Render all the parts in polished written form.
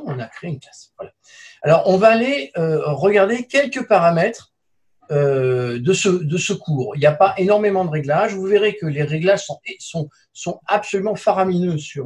on a créé une classe. Voilà. Alors, on va aller regarder quelques paramètres de ce cours. Il n'y a pas énormément de réglages. Vous verrez que les réglages sont absolument faramineux sur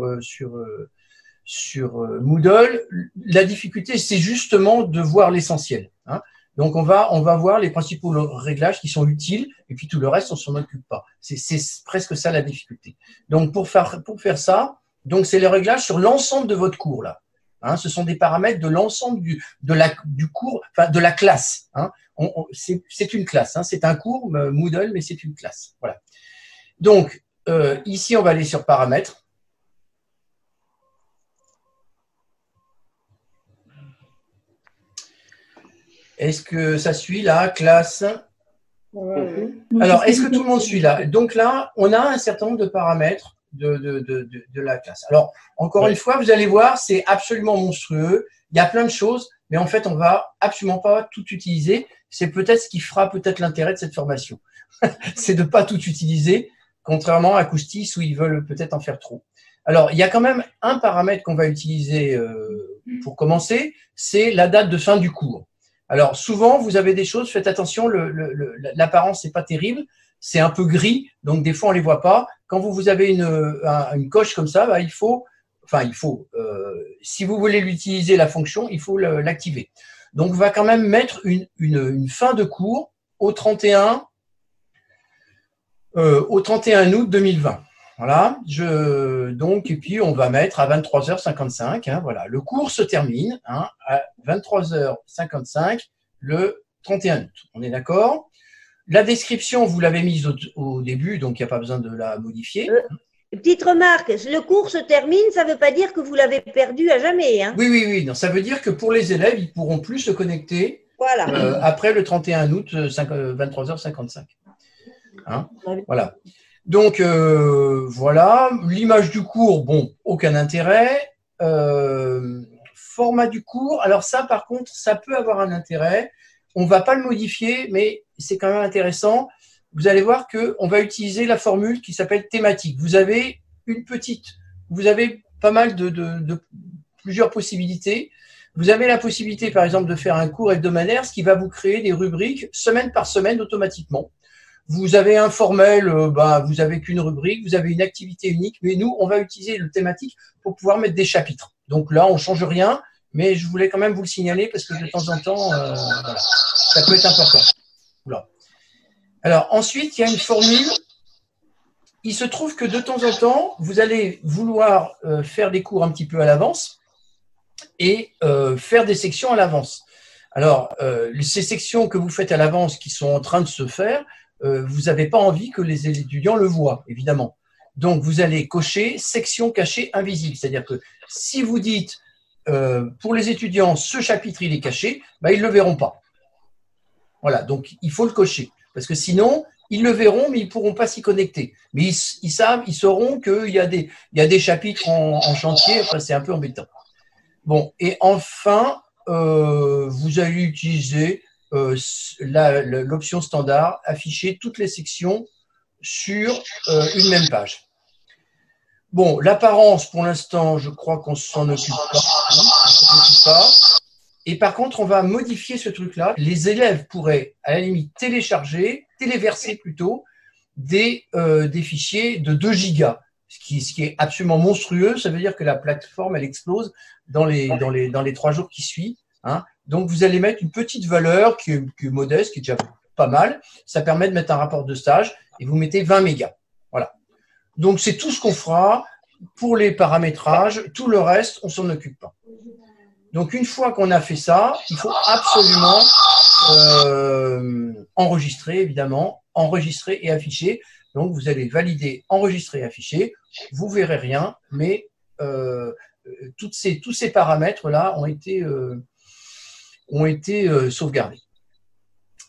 Moodle. La difficulté, c'est justement de voir l'essentiel. Hein. Donc, on va voir les principaux réglages qui sont utiles, et puis tout le reste, on s'en occupe pas. C'est presque ça la difficulté. Donc, pour faire ça, donc c'est les réglages sur l'ensemble de votre cours là. Hein, ce sont des paramètres de l'ensemble du cours, enfin de la classe. Hein. C'est une classe. Hein, c'est un cours Moodle, mais c'est une classe. Voilà. Donc ici, on va aller sur paramètres. Est-ce que ça suit là, classe? Alors, est-ce que tout le monde suit là? Donc là, on a un certain nombre de paramètres de la classe. Alors, encore une fois, vous allez voir, c'est absolument monstrueux. Il y a plein de choses, mais en fait, on va absolument pas tout utiliser. C'est peut-être ce qui fera peut-être l'intérêt de cette formation. C'est de pas tout utiliser, contrairement à Koustis où ils veulent peut-être en faire trop. Alors, il y a quand même un paramètre qu'on va utiliser pour commencer, c'est la date de fin du cours. Alors, souvent, vous avez des choses, faites attention, l'apparence n'est pas terrible, c'est un peu gris, donc des fois, on ne les voit pas. Quand vous avez une coche comme ça, bah, si vous voulez l'utiliser, la fonction, il faut l'activer. Donc, on va quand même mettre une fin de cours au 31 août 2020. Voilà, et puis on va mettre à 23h55. Hein, voilà, le cours se termine à 23h55 le 31 août. On est d'accord? La description, vous l'avez mise au début, donc il n'y a pas besoin de la modifier. Petite remarque, le cours se termine, ça ne veut pas dire que vous l'avez perdu à jamais. Hein. Oui. Non, ça veut dire que pour les élèves, ils ne pourront plus se connecter après le 31 août, 23h55. Hein, voilà. Donc, voilà. L'image du cours, bon, aucun intérêt. Format du cours, alors ça, par contre, ça peut avoir un intérêt. On ne va pas le modifier, mais c'est quand même intéressant. Vous allez voir qu'on va utiliser la formule qui s'appelle thématique. Vous avez pas mal de plusieurs possibilités. Vous avez la possibilité, par exemple, de faire un cours hebdomadaire, ce qui va vous créer des rubriques semaine par semaine automatiquement. Vous avez un formel, vous avez qu'une rubrique, vous avez une activité unique, mais nous, on va utiliser le thématique pour pouvoir mettre des chapitres. Donc là, on ne change rien, mais je voulais quand même vous le signaler parce que de temps en temps, voilà, ça peut être important. Voilà. Alors ensuite, il y a une formule. Il se trouve que de temps en temps, vous allez vouloir faire des cours un petit peu à l'avance et faire des sections à l'avance. Alors, ces sections que vous faites à l'avance qui sont en train de se faire, vous n'avez pas envie que les étudiants le voient, évidemment. Donc, vous allez cocher « section cachée invisible ». C'est-à-dire que si vous dites pour les étudiants, ce chapitre, il est caché, bah, ils ne le verront pas. Voilà, donc il faut le cocher. Parce que sinon, ils le verront, mais ils ne pourront pas s'y connecter. Mais ils sauront qu'il y a des chapitres en chantier, enfin, c'est un peu embêtant. Bon, et enfin, vous allez utiliser l'option standard, afficher toutes les sections sur une même page. Bon, l'apparence, pour l'instant, je crois qu'on ne s'en occupe pas. Et par contre, on va modifier ce truc-là. Les élèves pourraient, à la limite, téléverser plutôt, des fichiers de 2 gigas, ce qui est absolument monstrueux. Ça veut dire que la plateforme, elle explose dans les 3 jours qui suivent. Hein. Donc, vous allez mettre une petite valeur qui est modeste, qui est déjà pas mal. Ça permet de mettre un rapport de stage et vous mettez 20 mégas. Voilà. Donc, c'est tout ce qu'on fera pour les paramétrages. Tout le reste, on ne s'en occupe pas. Donc, une fois qu'on a fait ça, il faut absolument enregistrer, évidemment, enregistrer et afficher. Donc, vous allez valider, enregistrer et afficher. Vous ne verrez rien, mais tous ces paramètres-là ont été sauvegardés.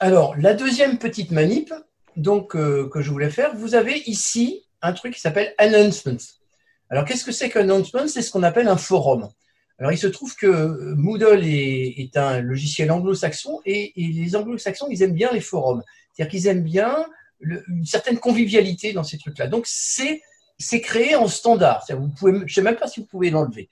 Alors, la deuxième petite manip donc, que je voulais faire, vous avez ici un truc qui s'appelle Announcements. Alors, qu'est-ce que c'est qu'Announcements? C'est ce qu'on appelle un forum. Alors, il se trouve que Moodle est un logiciel anglo-saxon et les anglo-saxons, ils aiment bien les forums. C'est-à-dire qu'ils aiment bien une certaine convivialité dans ces trucs-là. Donc, c'est créé en standard. Vous pouvez, je ne sais même pas si vous pouvez l'enlever.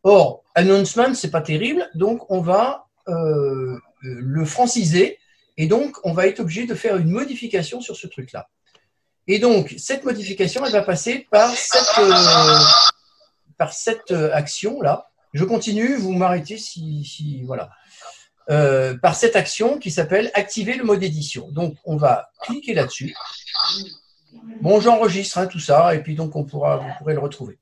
Or, announcement, c'est pas terrible, donc on va le franciser et donc on va être obligé de faire une modification sur ce truc-là. Et donc, cette modification, elle va passer par cette action-là. Je continue, vous m'arrêtez si voilà. Par cette action qui s'appelle activer le mode édition. Donc, on va cliquer là-dessus. Bon, j'enregistre tout ça et puis donc vous pourrez le retrouver.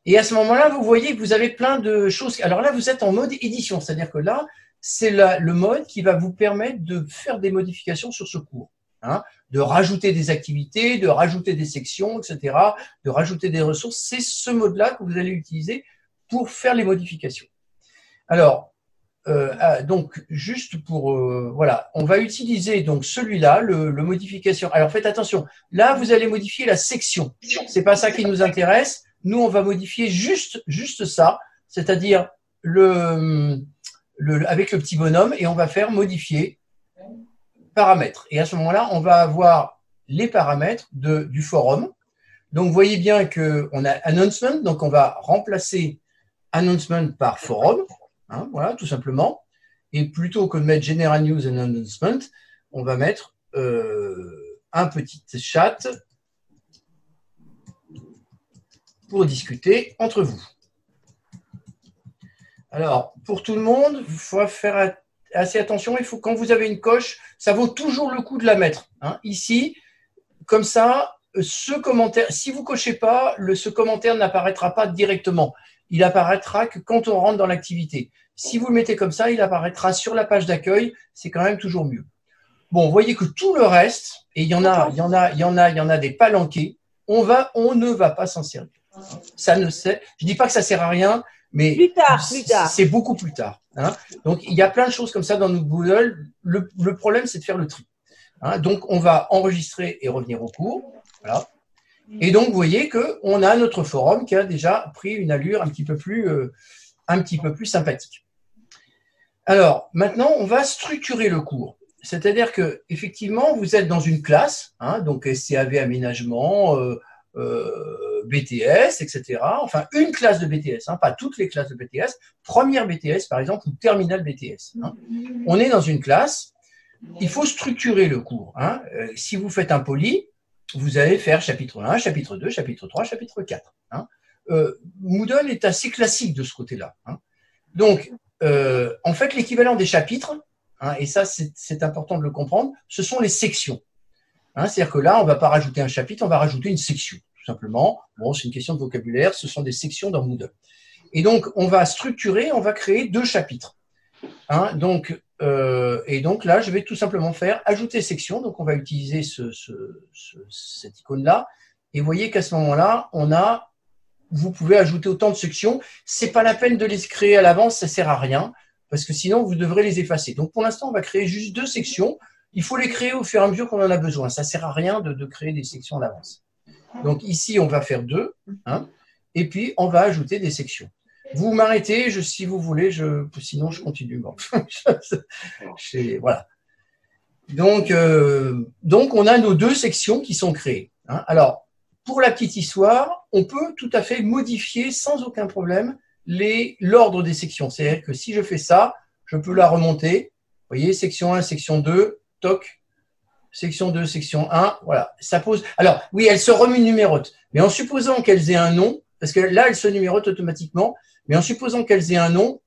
Et à ce moment-là, vous voyez que vous avez plein de choses. Alors là, vous êtes en mode édition, c'est-à-dire que là, c'est le mode qui va vous permettre de faire des modifications sur ce cours. De rajouter des activités, de rajouter des sections, etc., de rajouter des ressources. C'est ce mode-là que vous allez utiliser pour faire les modifications. Alors, donc, juste pour… voilà, on va utiliser donc celui-là, le modification. Alors, faites attention. Là, vous allez modifier la section. C'est pas ça qui nous intéresse. Nous, on va modifier juste ça, c'est-à-dire avec le petit bonhomme, et on va faire modifier paramètres. Et à ce moment-là, on va avoir les paramètres du forum. Donc, vous voyez bien qu'on a announcement, donc on va remplacer announcement par forum. Voilà, tout simplement. Et plutôt que de mettre General News and Announcement, on va mettre un petit chat pour discuter entre vous. Alors, pour tout le monde, il faut faire assez attention. Il faut, quand vous avez une coche, ça vaut toujours le coup de la mettre. Ici, comme ça, ce commentaire, si vous ne cochez pas, ce commentaire n'apparaîtra pas directement. Il apparaîtra que quand on rentre dans l'activité. Si vous le mettez comme ça, il apparaîtra sur la page d'accueil. C'est quand même toujours mieux. Bon, vous voyez que tout le reste, et il y en a des palanqués, on ne va pas s'en servir. Ça ne sert. Je dis pas que ça sert à rien, mais plus tard. C'est beaucoup plus tard. Donc, il y a plein de choses comme ça dans notre Moodle. Le problème, c'est de faire le tri. Donc, on va enregistrer et revenir au cours. Voilà. Et donc, vous voyez qu'on a notre forum qui a déjà pris une allure un petit peu plus sympathique. Alors, maintenant, on va structurer le cours. C'est-à-dire que effectivement, vous êtes dans une classe, donc SCAV aménagement, BTS, etc. Enfin, une classe de BTS, pas toutes les classes de BTS. Première BTS, par exemple, ou terminale BTS. On est dans une classe. Il faut structurer le cours. Si vous faites un poly, vous allez faire chapitre 1, chapitre 2, chapitre 3, chapitre 4. Moodle est assez classique de ce côté-là. Donc, en fait, l'équivalent des chapitres, et ça, c'est important de le comprendre, ce sont les sections. C'est-à-dire que là, on ne va pas rajouter un chapitre, on va rajouter une section, tout simplement. Bon, c'est une question de vocabulaire, ce sont des sections dans Moodle. Et donc, on va structurer, on va créer 2 chapitres. Donc là, je vais tout simplement faire ajouter section. Donc, on va utiliser cette icône-là. Et vous voyez qu'à ce moment-là, vous pouvez ajouter autant de sections. Ce n'est pas la peine de les créer à l'avance, ça ne sert à rien, parce que sinon, vous devrez les effacer. Donc, pour l'instant, on va créer juste 2 sections. Il faut les créer au fur et à mesure qu'on en a besoin. Ça ne sert à rien de créer des sections à l'avance. Donc, ici, on va faire 2. Et puis, on va ajouter des sections. Vous m'arrêtez, si vous voulez, sinon je continue. Bon. Voilà. Donc, on a nos 2 sections qui sont créées. Alors, pour la petite histoire, on peut tout à fait modifier sans aucun problème l'ordre des sections. C'est-à-dire que si je fais ça, je peux la remonter. Vous voyez, section 1, section 2, toc, section 2, section 1, voilà. Ça pose. Alors, oui, elles se renumérotent. Mais en supposant qu'elles aient un nom, parce que là, elles se numérotent automatiquement, mais en supposant qu'elles aient un nom,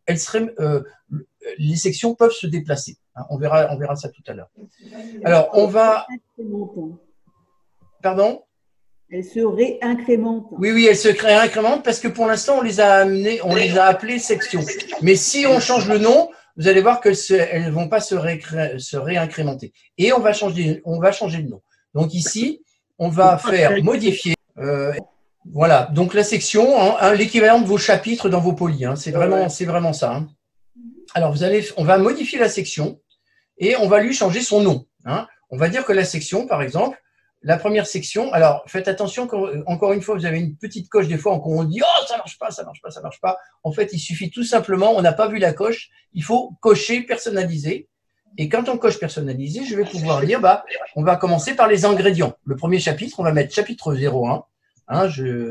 les sections peuvent se déplacer. On verra ça tout à l'heure. Alors, on va… Pardon ? Elles se réincrémentent. Oui, elles se réincrémentent parce que pour l'instant, on les a appelées sections. Mais si on change le nom, vous allez voir qu'elles ne vont pas se réincrémenter. Et on va changer le nom. Donc ici, on va faire modifier… voilà, donc la section, l'équivalent de vos chapitres dans vos polys, c'est vraiment ça. Alors, on va modifier la section et on va lui changer son nom. On va dire que la section, par exemple, la première section, alors faites attention, encore une fois, vous avez une petite coche des fois, on dit « Oh, ça marche pas ». En fait, il suffit tout simplement, on n'a pas vu la coche, il faut cocher personnaliser. Et quand on coche personnaliser, je vais pouvoir dire on va commencer par les ingrédients. Le premier chapitre, on va mettre chapitre 01.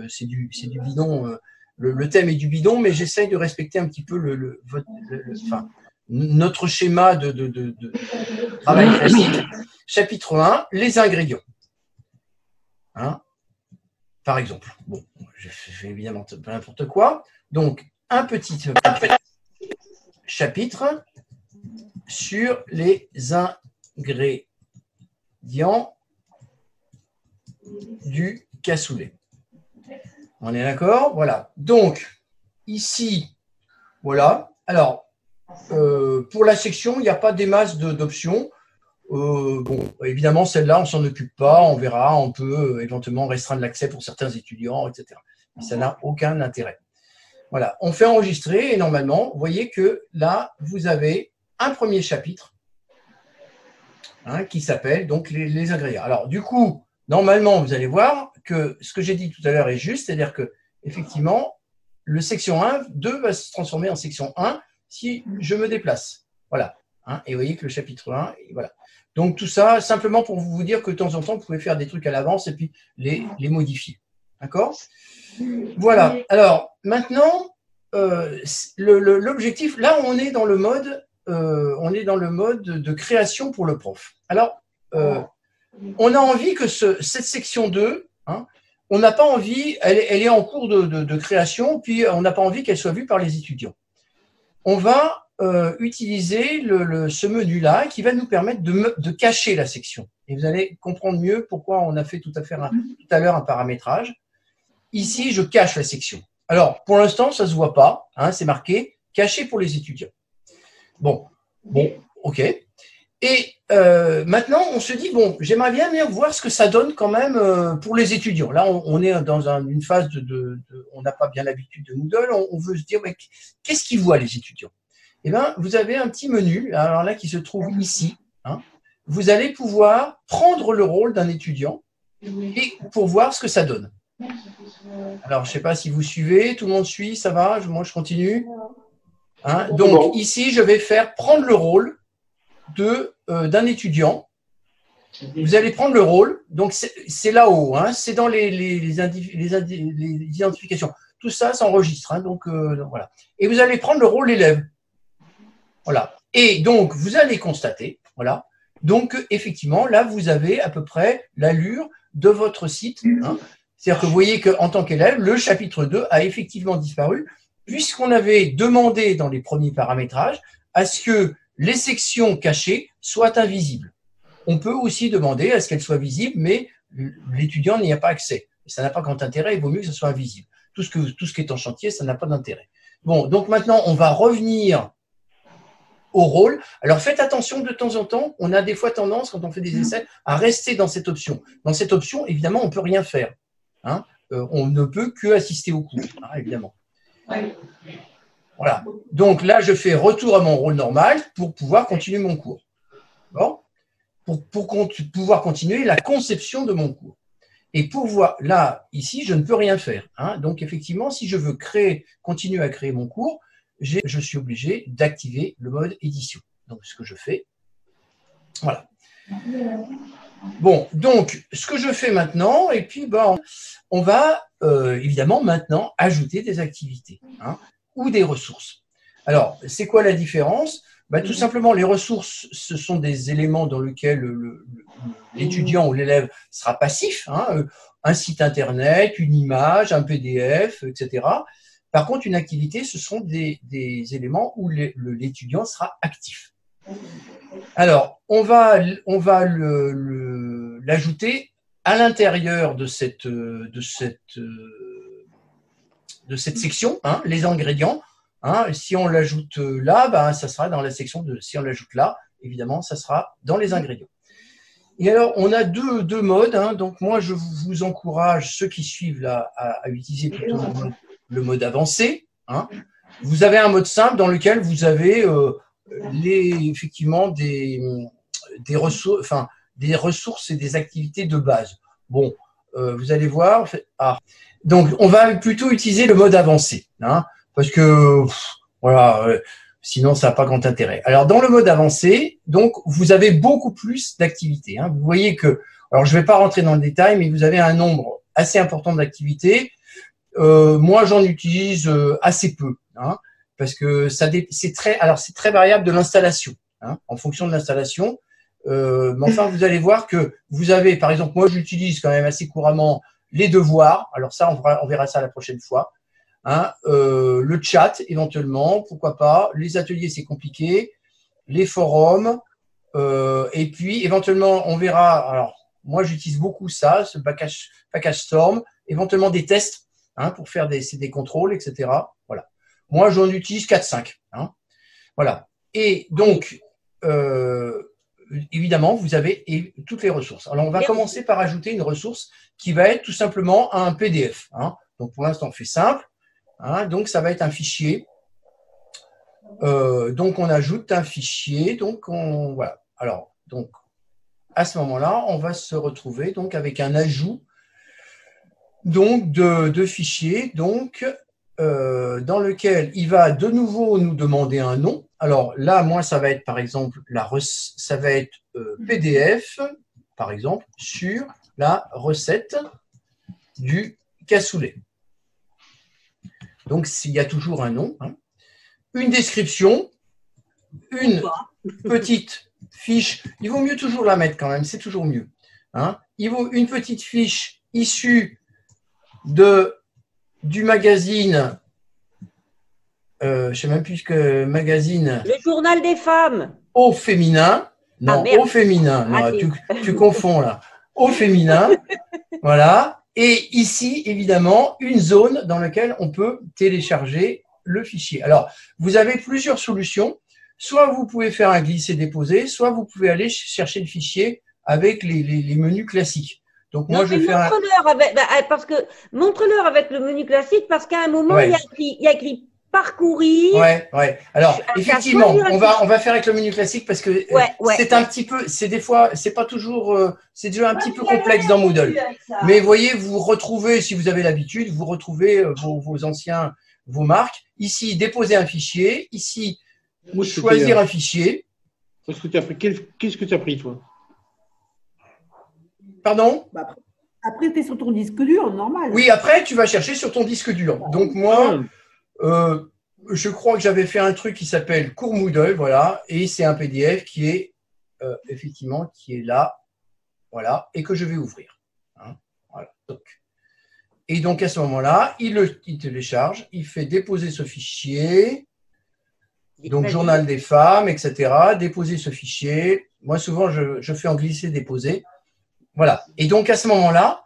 C'est du bidon le thème est du bidon, mais j'essaye de respecter un petit peu enfin, notre schéma de travail classique. Chapitre 1, les ingrédients. Hein, par exemple. Bon, je fais évidemment n'importe quoi. Donc, un petit chapitre sur les ingrédients du cassoulet. On est d'accord? Voilà. Donc, ici, voilà. Alors, pour la section, il n'y a pas des masses d'options. Bon, évidemment, celle-là, on ne s'en occupe pas. On verra. On peut éventuellement restreindre l'accès pour certains étudiants, etc. Mais ça n'a aucun intérêt. Voilà. On fait enregistrer et normalement, vous voyez que là, vous avez un premier chapitre qui s'appelle donc les ingrédients. Alors, du coup, normalement, vous allez voir que ce que j'ai dit tout à l'heure est juste, c'est-à-dire que effectivement, le section 1, 2 va se transformer en section 1 si je me déplace. Voilà. Et vous voyez que le chapitre 1, et voilà. Donc, tout ça, simplement pour vous dire que de temps en temps, vous pouvez faire des trucs à l'avance et puis les modifier. D'accord? Voilà. Alors, maintenant, l'objectif, là, on est dans le mode de création pour le prof. Alors, on a envie que cette section 2, on n'a pas envie, elle est en cours de création, puis on n'a pas envie qu'elle soit vue par les étudiants. On va utiliser ce menu-là qui va nous permettre de cacher la section. Et vous allez comprendre mieux pourquoi on a fait tout à l'heure un paramétrage. Ici, je cache la section. Alors, pour l'instant, ça ne se voit pas. C'est marqué « Caché pour les étudiants ». Bon, ok. Et maintenant, on se dit, bon, j'aimerais bien voir ce que ça donne quand même pour les étudiants. Là, on est dans une phase on n'a pas bien l'habitude de Moodle, on veut se dire, mais qu'est-ce qu'ils voient les étudiants? Eh bien, vous avez un petit menu, alors là, qui se trouve ici. Vous allez pouvoir prendre le rôle d'un étudiant et pour voir ce que ça donne. Alors, je ne sais pas si vous suivez, tout le monde suit, ça va? Moi, je continue. Donc, ici, je vais faire prendre le rôle d'un étudiant. Vous allez prendre le rôle, donc c'est là-haut, c'est dans les identifications. Tout ça s'enregistre, donc voilà. Et vous allez prendre le rôle d'élève. Voilà. Et donc, vous allez constater, voilà. Donc, effectivement, là, vous avez à peu près l'allure de votre site. C'est-à-dire que vous voyez qu'en tant qu'élève, le chapitre 2 a effectivement disparu, puisqu'on avait demandé dans les premiers paramétrages à ce que les sections cachées soient invisibles. On peut aussi demander à ce qu'elles soient visibles, mais l'étudiant n'y a pas accès. Ça n'a pas grand intérêt, il vaut mieux que ce soit invisible. Tout ce qui est en chantier, ça n'a pas d'intérêt. Bon, donc maintenant, on va revenir au rôle. Alors, faites attention de temps en temps. On a des fois tendance, quand on fait des essais, à rester dans cette option. Dans cette option, évidemment, on ne peut rien faire. On ne peut que assister au cours, évidemment. Voilà. Donc là, je fais retour à mon rôle normal pour pouvoir continuer mon cours. Bon, pour pouvoir continuer la conception de mon cours. Et pour voir, là, ici, je ne peux rien faire. Donc, effectivement, si je veux continuer à créer mon cours, je suis obligé d'activer le mode édition. Donc, ce que je fais, voilà. Bon, donc, ce que je fais maintenant, et puis, on va évidemment maintenant ajouter des activités ou des ressources. Alors, c'est quoi la différence? Tout simplement, les ressources, ce sont des éléments dans lesquels l'étudiant ou l'élève sera passif, un site internet, une image, un PDF, etc. Par contre, une activité, ce sont des éléments où l'étudiant sera actif. Alors, on va l'ajouter à l'intérieur de cette section, les ingrédients. Si on l'ajoute là, ça sera dans la section si on l'ajoute là, évidemment, ça sera dans les ingrédients. Et alors, on a deux modes. Donc, moi, je vous encourage, ceux qui suivent là, à utiliser plutôt le mode avancé. Vous avez un mode simple dans lequel vous avez effectivement des ressources et des activités de base. Bon, vous allez voir. Donc, on va plutôt utiliser le mode avancé, parce que voilà, sinon ça n'a pas grand intérêt. Alors, dans le mode avancé, donc vous avez beaucoup plus d'activités. Vous voyez que, alors je ne vais pas rentrer dans le détail, mais vous avez un nombre assez important d'activités. Moi, j'en utilise assez peu, hein, parce que c'est très variable de l'installation, hein, en fonction de l'installation. Mais enfin, vous allez voir que vous avez, par exemple, moi, j'utilise quand même assez couramment les devoirs. Alors ça, on verra ça la prochaine fois. Hein, le chat, éventuellement, pourquoi pas. Les ateliers, c'est compliqué. Les forums. Et puis, éventuellement, on verra. Alors, moi, j'utilise beaucoup ça, ce package Storm. Éventuellement, des tests, hein, pour faire des contrôles, etc. Voilà. Moi, j'en utilise 4-5. Hein. Voilà. Et donc, évidemment, vous avez toutes les ressources. Alors, on va commencer par ajouter une ressource qui va être tout simplement un PDF. Hein. Donc, pour l'instant, on fait simple. Hein. Donc, ça va être un fichier. Donc, on ajoute un fichier. Donc, voilà. Alors, donc, à ce moment-là, on va se retrouver donc avec un ajout donc de fichiers. Donc, dans lequel il va de nouveau nous demander un nom. Alors là, moi, ça va être par exemple ça va être PDF, par exemple, sur la recette du cassoulet. Donc, il y a toujours un nom, hein. Une description, une petite fiche. Il vaut mieux toujours la mettre quand même, c'est toujours mieux. Hein. Il vaut une petite fiche issue du magazine, je ne sais même plus que magazine. Le journal des femmes. Au féminin. Non, au féminin. Non, tu confonds là. Au féminin. Voilà. Et ici, évidemment, une zone dans laquelle on peut télécharger le fichier. Alors, vous avez plusieurs solutions. Soit vous pouvez faire un glisser-déposer, soit vous pouvez aller chercher le fichier avec les menus classiques. Donc, moi, je vais faire montre-leur avec le menu classique, parce qu'à un moment, il y a écrit parcourir. Ouais. Alors, effectivement, on va faire avec le menu classique parce que c'est un petit peu, c'est des fois, c'est pas toujours, c'est déjà un petit peu complexe dans Moodle. Mais voyez, vous retrouvez, si vous avez l'habitude, vous retrouvez vos marques. Ici, déposer un fichier. Ici, choisir un fichier. Qu'est-ce que tu as pris, toi? Pardon? Après, tu es sur ton disque dur, normal. Oui, après, tu vas chercher sur ton disque dur. Donc, moi, je crois que j'avais fait un truc qui s'appelle Cours Moodle, voilà, et c'est un PDF qui est, effectivement, qui est là, voilà, et que je vais ouvrir. Hein, voilà. Et donc, à ce moment-là, il télécharge, il fait déposer ce fichier, donc journal des femmes, etc., déposer ce fichier. Moi, souvent, je fais en glisser-déposer. Voilà. Et donc, à ce moment-là,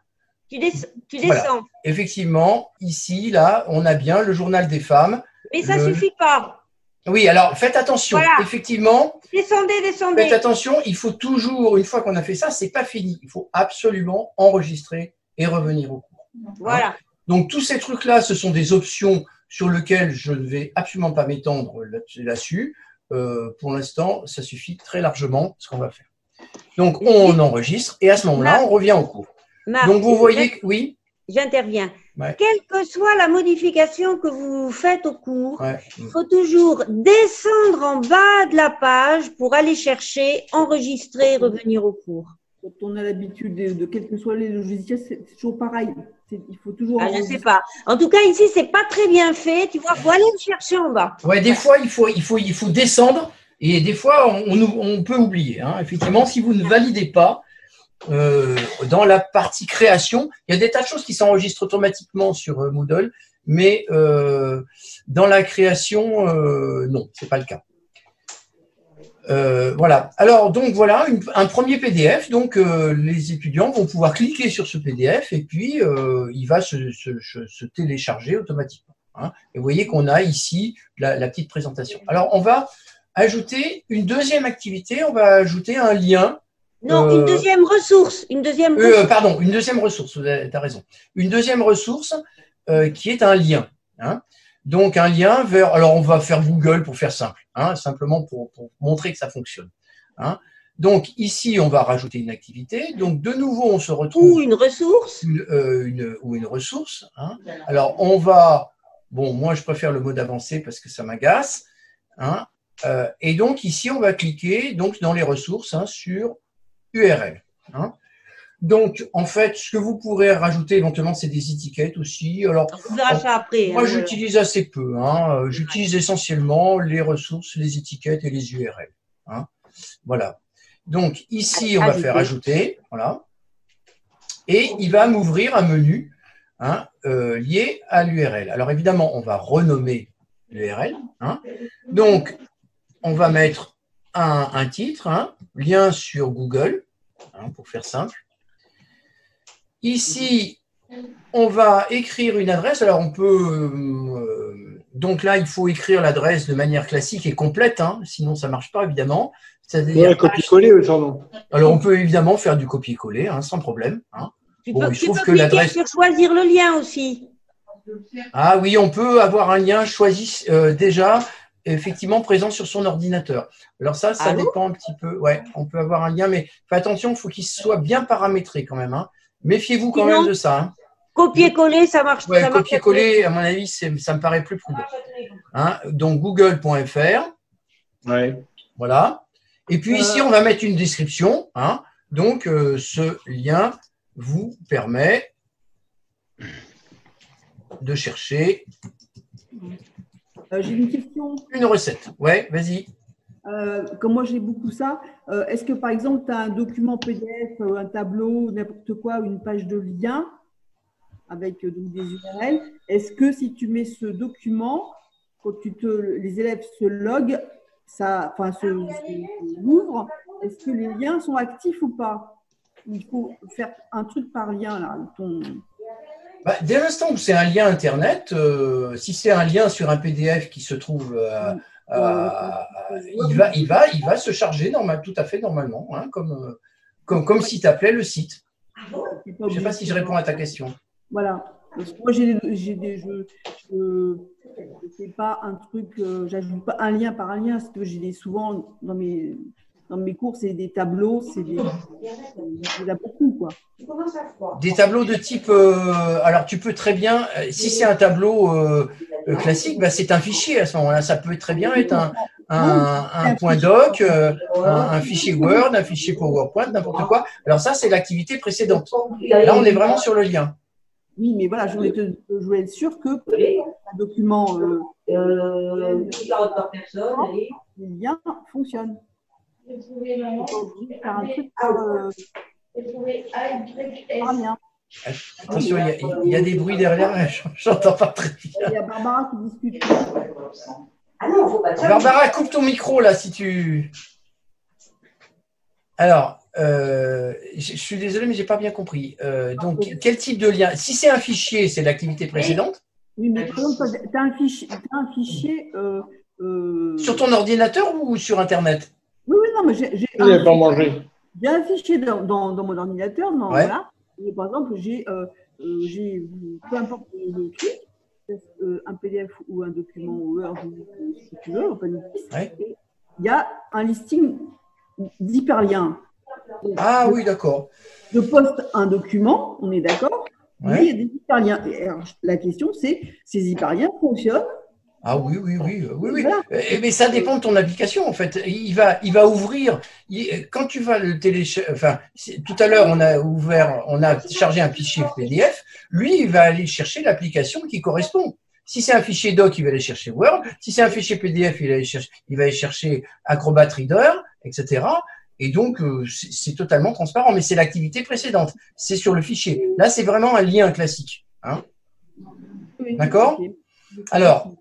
tu descends. Voilà. Effectivement, ici, là, on a bien le journal des femmes. Mais ça ne suffit pas. Oui, alors faites attention. Voilà. Effectivement, descendez. Faites attention, il faut toujours, une fois qu'on a fait ça, c'est pas fini. Il faut absolument enregistrer et revenir au cours. Voilà. Hein. Donc, tous ces trucs-là, ce sont des options sur lesquelles je ne vais absolument pas m'étendre là-dessus. Pour l'instant, ça suffit très largement ce qu'on va faire. Donc, on enregistre et à ce moment-là, on revient au cours. Donc, vous voyez que oui. J'interviens. Ouais. Quelle que soit la modification que vous faites au cours, il faut toujours descendre en bas de la page pour aller chercher, enregistrer, revenir au cours. Quand on a l'habitude de quels que soient les logiciels, c'est toujours pareil. Il faut toujours. Je ne sais pas. En tout cas, ici, c'est pas très bien fait. Tu vois, il faut aller le chercher en bas. Ouais, des fois, il faut descendre et des fois, on peut oublier. Hein. Effectivement, si vous ne validez pas, dans la partie création, il y a des tas de choses qui s'enregistrent automatiquement sur Moodle, mais dans la création, non, c'est pas le cas. Voilà. Alors, donc voilà, un premier PDF. Donc, les étudiants vont pouvoir cliquer sur ce PDF et puis il va se télécharger automatiquement. Hein. Et vous voyez qu'on a ici la petite présentation. Alors, on va ajouter une deuxième activité. On va ajouter un lien. Non, une deuxième ressource. Pardon, une deuxième ressource, tu as raison. Une deuxième ressource qui est un lien. Hein. Donc, un lien vers… Alors, on va faire Google pour faire simple, hein, simplement pour montrer que ça fonctionne. Hein. Donc, ici, on va rajouter une activité. Donc, de nouveau, on se retrouve… Ou une ressource. Ou une ressource. Hein. Alors, on va… Bon, moi, je préfère le mode avancé parce que ça m'agace. Hein. Et donc, ici, on va cliquer donc, dans les ressources sur… URL. Hein. Donc, en fait, ce que vous pourrez rajouter éventuellement, c'est des étiquettes aussi. Alors, On verra ça après. moi, j'utilise assez peu. Hein. J'utilise essentiellement les ressources, les étiquettes et les URL. Hein. Voilà. Donc, ici, on va faire ajouter. Voilà. Et il va m'ouvrir un menu lié à l'URL. Alors, évidemment, on va renommer l'URL. Hein. Donc, on va mettre un titre, lien sur Google, pour faire simple. Ici, on va écrire une adresse. Alors, on peut… donc là, il faut écrire l'adresse de manière classique et complète, sinon ça ne marche pas, évidemment. C'est-à-dire copier-coller, pardon. Alors, on peut évidemment faire du copier-coller, sans problème. Tu peux cliquer sur choisir le lien aussi. Ah oui, on peut avoir un lien choisi déjà, effectivement, présent sur son ordinateur. Alors ça dépend un petit peu. Ouais, on peut avoir un lien, mais faites attention, il faut qu'il soit bien paramétré quand même. Méfiez-vous quand même de ça. Copier-coller, ça marche. Ouais, copier-coller, à mon avis, ça me paraît plus prudent. Donc, google.fr. Ouais. Voilà. Et puis ici, on va mettre une description. Donc, ce lien vous permet de chercher j'ai une question. Une recette. Ouais, vas-y. Comme moi, j'ai beaucoup ça. Est-ce que, par exemple, tu as un document PDF, un tableau, n'importe quoi, une page de lien avec donc, des URL. Est-ce que si tu mets ce document, quand les élèves se loguent, ouvrent, est-ce que les liens sont actifs ou pas? Il faut faire un truc par lien là. Dès l'instant où c'est un lien Internet, si c'est un lien sur un PDF qui se trouve, il va se charger tout à fait normalement, comme si tu appelais le site. Je ne sais pas si je réponds à ta question. Voilà. Parce que moi, je fais pas un truc, j'ajoute pas un lien par un lien, parce que j'ai souvent dans mes cours, c'est des tableaux, il y en a beaucoup, quoi. Des tableaux de type, alors tu peux très bien, si c'est un tableau classique, c'est un fichier à ce moment-là. Ça peut très bien être un point doc, un fichier Word, un fichier PowerPoint, n'importe quoi. Alors ça, c'est l'activité précédente. Là, on est vraiment sur le lien. Oui, mais voilà, je voulais être sûr que un document les liens fonctionnent. Faire un truc par lien. Attention, il y a des bruits derrière, j'entends pas très bien. Il y a Barbara qui discute. Barbara, coupe ton micro là si tu… Alors, je suis désolé, mais je n'ai pas bien compris. Donc, quel type de lien? Si c'est un fichier, c'est l'activité précédente? Oui, mais par exemple, tu as un fichier… sur ton ordinateur ou sur Internet? Oui, non, mais j'ai un fichier dans mon ordinateur. Ouais. Voilà. Et par exemple, j'ai peu importe le truc, un PDF ou un document Word, si tu veux, ouais. Il y a un listing d'hyperliens. Ah oui, d'accord. Je poste un document, on est d'accord, mais il y a des hyperliens. Et alors, la question, c'est, ces hyperliens fonctionnent? Ah oui. Voilà. Mais ça dépend de ton application, en fait. Il va ouvrir. Quand tu vas le télécharger, tout à l'heure, on a chargé un fichier PDF. Lui, il va aller chercher l'application qui correspond. Si c'est un fichier doc, il va aller chercher Word. Si c'est un fichier PDF, il va aller chercher Acrobat Reader, etc. Et donc, c'est totalement transparent. Mais c'est l'activité précédente. C'est sur le fichier. Là, c'est vraiment un lien classique. D'accord ? Alors,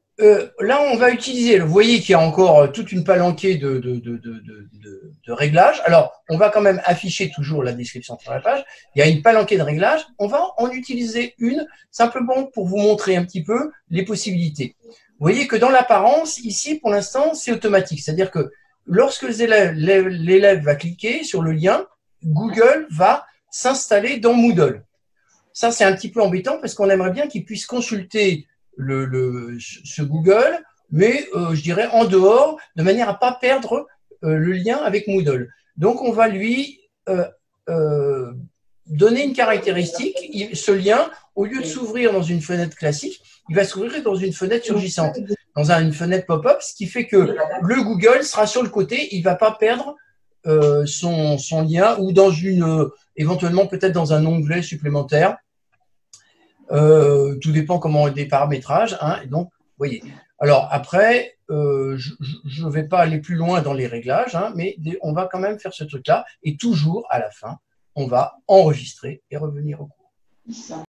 là, on va utiliser, vous voyez qu'il y a encore toute une palanquée de réglages. Alors, on va quand même afficher toujours la description sur la page. Il y a une palanquée de réglages. On va en utiliser une simplement pour vous montrer un petit peu les possibilités. Vous voyez que dans l'apparence, ici, pour l'instant, c'est automatique. C'est-à-dire que lorsque l'élève va cliquer sur le lien, Google va s'installer dans Moodle. Ça, c'est un petit peu embêtant parce qu'on aimerait bien qu'il puisse consulter ce Google, mais je dirais en dehors, de manière à ne pas perdre le lien avec Moodle. Donc, on va lui donner une caractéristique. Ce lien, au lieu de s'ouvrir dans une fenêtre classique, il va s'ouvrir dans une fenêtre surgissante, dans une fenêtre pop-up, ce qui fait que le Google sera sur le côté, il ne va pas perdre son lien, ou dans une éventuellement peut-être dans un onglet supplémentaire. Tout dépend comment des paramétrages. Hein, donc, vous voyez. Alors après, je ne vais pas aller plus loin dans les réglages, hein, mais on va quand même faire ce truc-là. Et toujours, à la fin, on va enregistrer et revenir au cours.